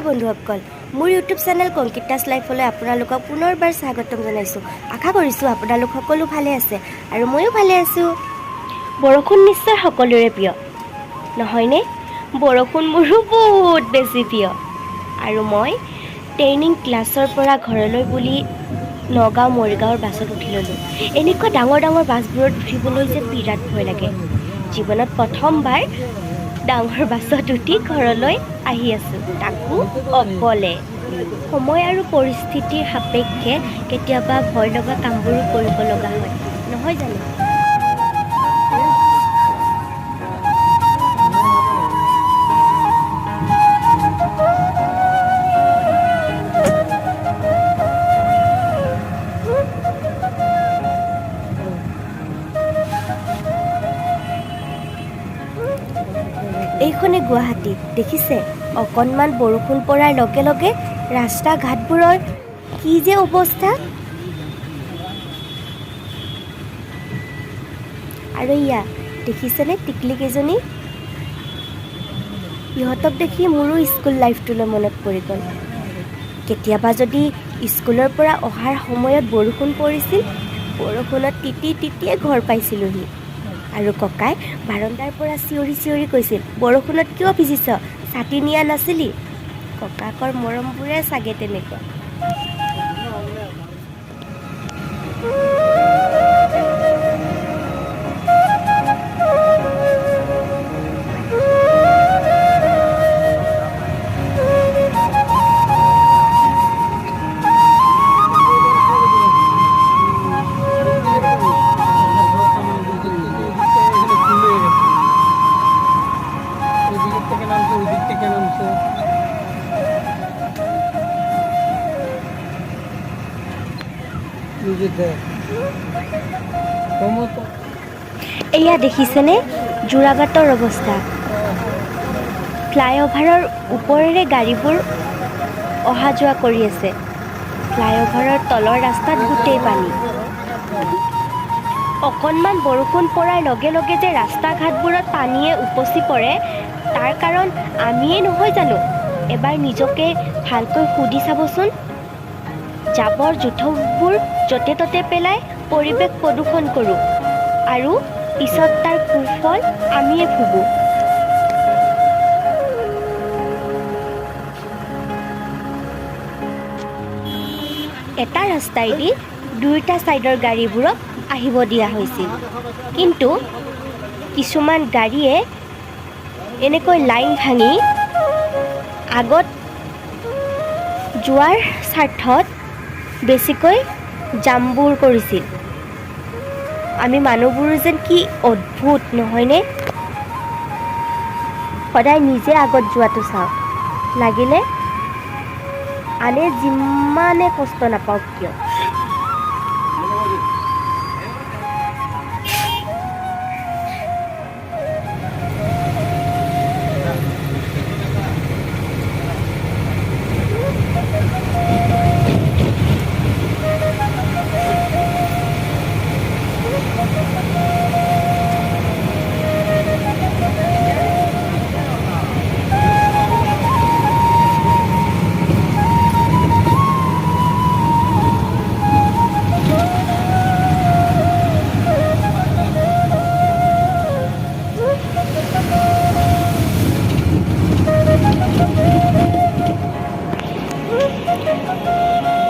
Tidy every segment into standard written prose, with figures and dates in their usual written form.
বন্ধুসকল, মোৰ YouTube channel কংকিতাছ লাইফলৈ আপোনালোকক পুনৰবাৰ স্বাগতম জনাইছোঁ। আশা কৰিছোঁ আপোনালোক সকলো ভালে আছে আৰু ময়ো ভালে আছোঁ। বৰষুণ নিশ্চয় সকলোৰে প্ৰিয়, নহয়নে? বৰষুণ মোৰো বহুত বেছি প্ৰিয়। আৰু মই ট্ৰেইনিং ক্লাছৰ পৰা ঘৰলৈ বুলি নগাঁও মৰিগাঁৱৰ বাছত উঠি ল'লোঁ। এনেকুৱা ডাঙৰ ডাঙৰ বাছবোৰত উঠিবলৈ যে বিৰাট ভয় লাগে। জীৱনত প্ৰথমবাৰ ডাঙৰ বাছত উঠি ঘৰলৈ আহি আছোঁ, তাকো অকলে। সময় আৰু পৰিস্থিতিৰ সাপেক্ষে কেতিয়াবা ভয় লগা কামবোৰো কৰিব লগা হয়, নহয় জানো? এইখনে গুৱাহাটী, দেখিছে? অকণমান বৰষুণ পৰাৰ লগে লগে ৰাস্তা ঘাটবোৰৰ কি যে অৱস্থা। আৰু ইয়া দেখিছেনে টিকলিকেইজনী? ইহঁতক দেখি মোৰো স্কুল লাইফটোলৈ মনত পৰি গ'ল। কেতিয়াবা যদি স্কুলৰ পৰা অহাৰ সময়ত বৰষুণ পৰিছিল, বৰষুণত তিতিয়ে ঘৰ পাইছিলোঁহি। আৰু ককাই বাৰাণ্ডাৰ পৰা চিঞৰি চিঞৰি কৈছিল, বৰষুণত কিয় ভিজিছ? ছাতি নিয়া নাছিলি? ককাকৰ মৰমবোৰে চাগে তেনেকুৱা। এয়া দেখিছেনে যোৰাবাটৰ অৱস্থা? ফ্লাইঅভাৰৰ ওপৰেৰে গাড়ীবোৰ অহা যোৱা কৰি আছে। ফ্লাইঅভাৰৰ তলৰ ৰাস্তাত গোটেই পানী। অকণমান বৰষুণ পৰাৰ লগে লগে যে ৰাস্তা ঘাটবোৰত পানীয়ে উপচি পৰে, তাৰ কাৰণ আমিয়ে নহয় জানো? এবাৰ নিজকে ভালকৈ সুধি চাবচোন। জাবৰ জোঁথৰবোৰ য'তে ত'তে পেলাই পৰিৱেশ প্ৰদূষণ কৰোঁ আৰু পিছত তাৰ কুফল আমিয়ে ভুগোঁ। এটা ৰাস্তাইদি দুয়োটা ছাইডৰ গাড়ীবোৰক আহিব দিয়া হৈছিল, কিন্তু কিছুমান গাড়ীয়ে এনেকৈ লাইন ভাঙি আগত যোৱাৰ স্বাৰ্থত বেছিকৈ জামবোৰ কৰিছিল। আমি মানুহবোৰ যেন কি অদ্ভুত, নহয়নে? সদায় নিজে আগত যোৱাটো চাওঁ, লাগিলে আনে যিমানে কষ্ট নাপাওক কিয়।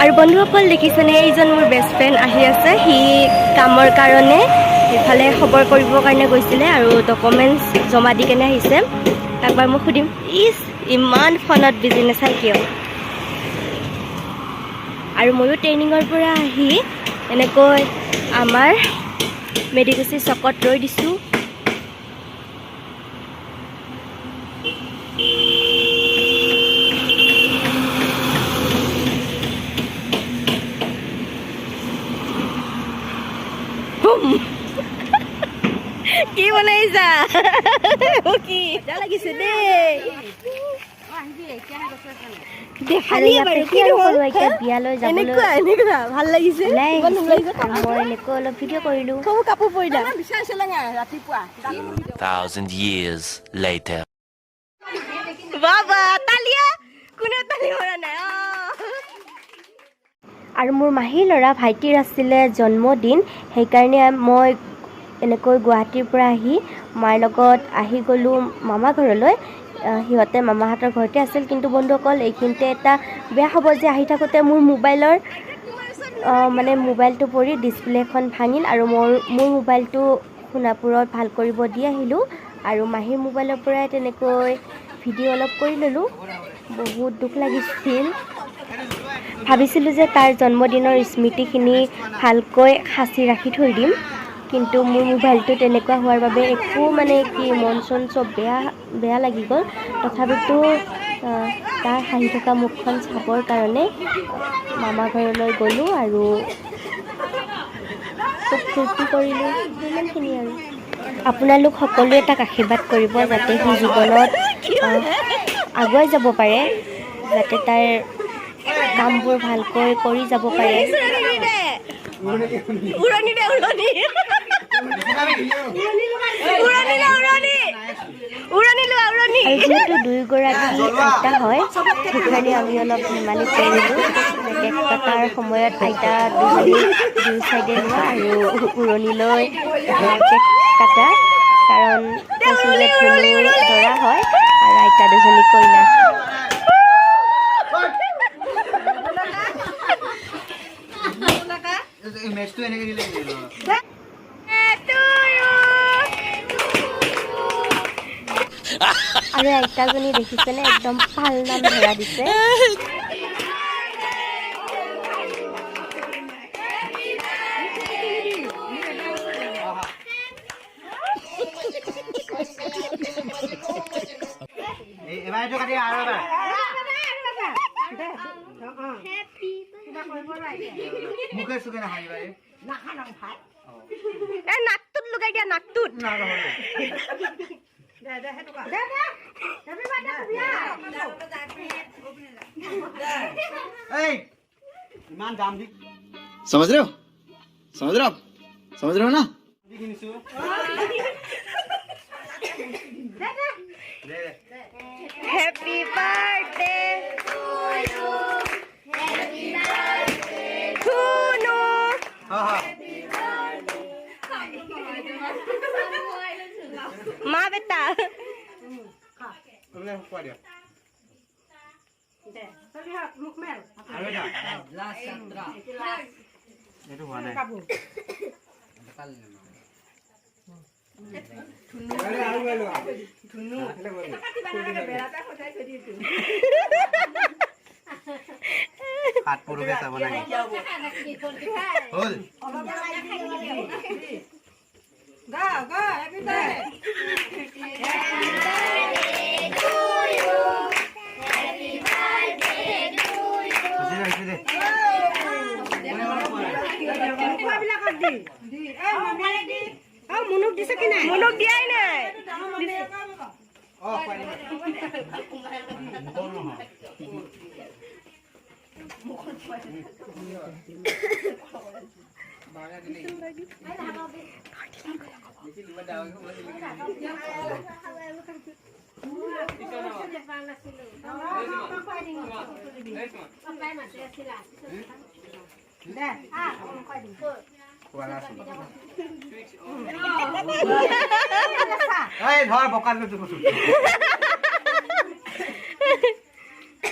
আৰু বন্ধুসকল দেখিছেনে, এইজন মোৰ বেষ্ট ফ্ৰেণ্ড আহি আছে। সি কামৰ কাৰণে ইফালে খবৰ কৰিবৰ কাৰণে গৈছিলে আৰু ডকুমেণ্টছ জমা দি কেনে আহিছে। একবাৰ মই সুধিম, ইমান ফোনত বিজি নাচাই কিয়? আৰু ময়ো ট্ৰেইনিঙৰ পৰা আহি এনেকৈ আমাৰ মেডিকুচি চকত ৰৈ দিছোঁ। কি বনাইছা? কি লাগিছে দেই, বিয়ালৈ যাবলৈ ভাল লাগিছে। মই এনেকৈ অলপ ভিডিঅ' কৰিলোঁ। কাপোৰ পৰিলা ৰাতিপুৱা। 1,000 years later. বাবা তালিয়া কোনে তালি মৰা নাই আৰু মোৰ মাহীৰ ল'ৰা ভাইটিৰ আছিলে জন্মদিন সেইকাৰণে মই এনেকৈ গুৱাহাটীৰ পৰা আহি মাৰ লগত আহি গ'লোঁ মামা ঘৰলৈ সিহঁতে মামাহঁতৰ ঘৰতে আছিল কিন্তু বন্ধুসকল এইখিনিতে এটা বেয়া খবৰ যে আহি থাকোঁতে মোৰ মোবাইলৰ মানে মোবাইলটো পৰি ডিছপ্লেখন ভাঙিল আৰু মোৰ মোবাইলটো সোণাপুৰত ভাল কৰিব দি আহিলোঁ আৰু মাহীৰ মোবাইলৰ পৰাই তেনেকৈ ভিডিঅ' অলপ কৰি ল'লোঁ বহুত দুখ লাগিছিল ভাবিছিলোঁ যে তাৰ জন্মদিনৰ স্মৃতিখিনি ভালকৈ সাঁচি ৰাখি থৈ দিম কিন্তু মোৰ মোবাইলটো তেনেকুৱা হোৱাৰ বাবে একো মানে কি মন চন চব বেয়া লাগি গ'ল তথাপিতো তাৰ হাঁহি থকা মুখখন চাবৰ কাৰণে মামা ঘৰলৈ গ'লোঁ আৰু খুব ফূৰ্তি কৰিলোঁ ইমানখিনি আৰু আপোনালোক সকলোৱে তাক আশীৰ্বাদ কৰিব যাতে সি জীৱনত আগুৱাই যাব পাৰে যাতে তাৰ কামবোৰ ভালকৈ কৰি যাব পাৰে আৰু যিহেতু দুয়োগৰাকী আইতা হয় সেইকাৰণে আমি অলপ ধেমালি কৰিলোঁ কেক কটাৰ সময়ত আইতা দুজনী দুই চাইডে লোৱা আৰু উৰণিলৈ কেক কটা কাৰণ কৈছোঁ যে ধনুৰ দৰা হয় আৰু আইতা দুজনী কইনা আৰু আইতাজনী দেখিছেনে একদম ভাল নাম ধৰা দিছে নাকটোত লগাই দিয়া নাকটোত समझ रहे हो ना हैप्पी बर्थडे धुनु माँ बेटा हाथ पुरो कैसा बनाएंगे बोल Go, happy birthday. মুনুক দিছে কি নাই মুনুক দিয়াই নাই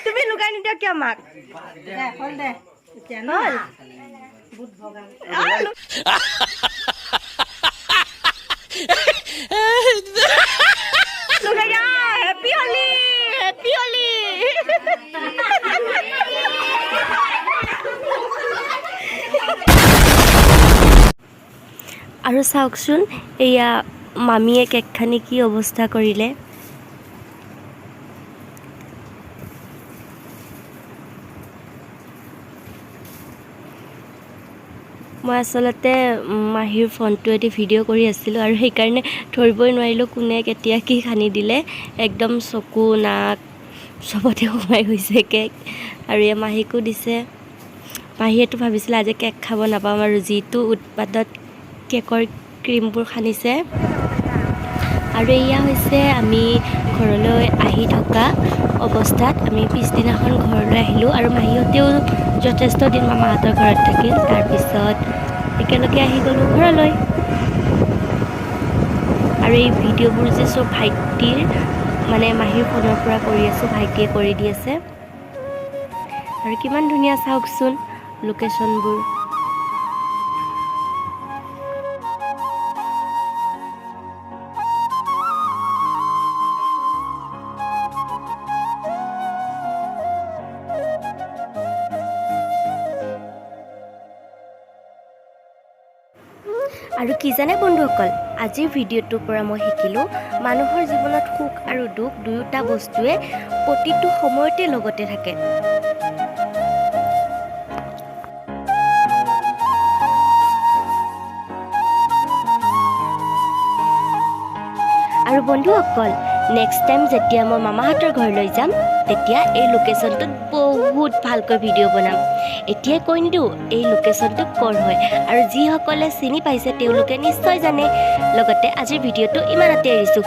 তুমি লুকাই নিদিয়া কিয় মাক হেপি হলি হেপি হলি আৰু চাওকচোন এয়া মামীয়ে কেকখানি কি অৱস্থা কৰিলে মই আচলতে মাহীৰ ফোনটোৱেদি ভিডিঅ' কৰি আছিলোঁ আৰু সেইকাৰণে ধৰিবই নোৱাৰিলোঁ কোনে কেতিয়া কি সানি দিলে একদম চকু নাক চবতে সোমাই গৈছে কেক আৰু এই মাহীকো দিছে মাহীয়েতো ভাবিছিলে আজি কেক খাব নাপাম আৰু যিটো উৎপাতত কেকৰ ক্ৰীমবোৰ সানিছে আৰু এয়া হৈছে আমি ঘৰলৈ আহি থকা অৱস্থাত আমি পিছদিনাখন ঘৰলৈ আহিলোঁ আৰু মাহীহঁতেও যথেষ্ট দিন মামাহঁতৰ ঘৰত থাকিল। তাৰপিছত একেলগে আহি গ'লোঁ ঘৰলৈ। আৰু এই ভিডিঅ'বোৰ যে চব ভাইটিৰ মানে মাহীৰ ফোনৰ পৰা কৰি আছোঁ, ভাইটিয়ে কৰি দি আছে। আৰু কিমান ধুনীয়া চাওকচোন লোকেশ্যনবোৰ। আৰু কি জানে বন্ধুসকল, আজিৰ ভিডিঅ'টোৰ পৰা মই শিকিলোঁ মানুহৰ জীৱনত সুখ আৰু দুখ দুয়োটা বস্তুৱে প্ৰতিটো সময়তে লগতে থাকে। আৰু বন্ধুসকল, নেক্সট টাইম যেতিয়া মই মামাহঁতৰ ঘৰলৈ যাম তেতিয়া এই লোকেশ্যনটোত বহুত ভালকৈ ভিডিঅ' বনাম। এতিয়াই কৈ নিদিওঁ এই লোকেশ্যনটো ক'ৰ হয়, আৰু যিসকলে চিনি পাইছে তেওঁলোকে নিশ্চয় জানে। লগতে আজিৰ ভিডিঅ'টো ইমানতে এৰিছোঁ।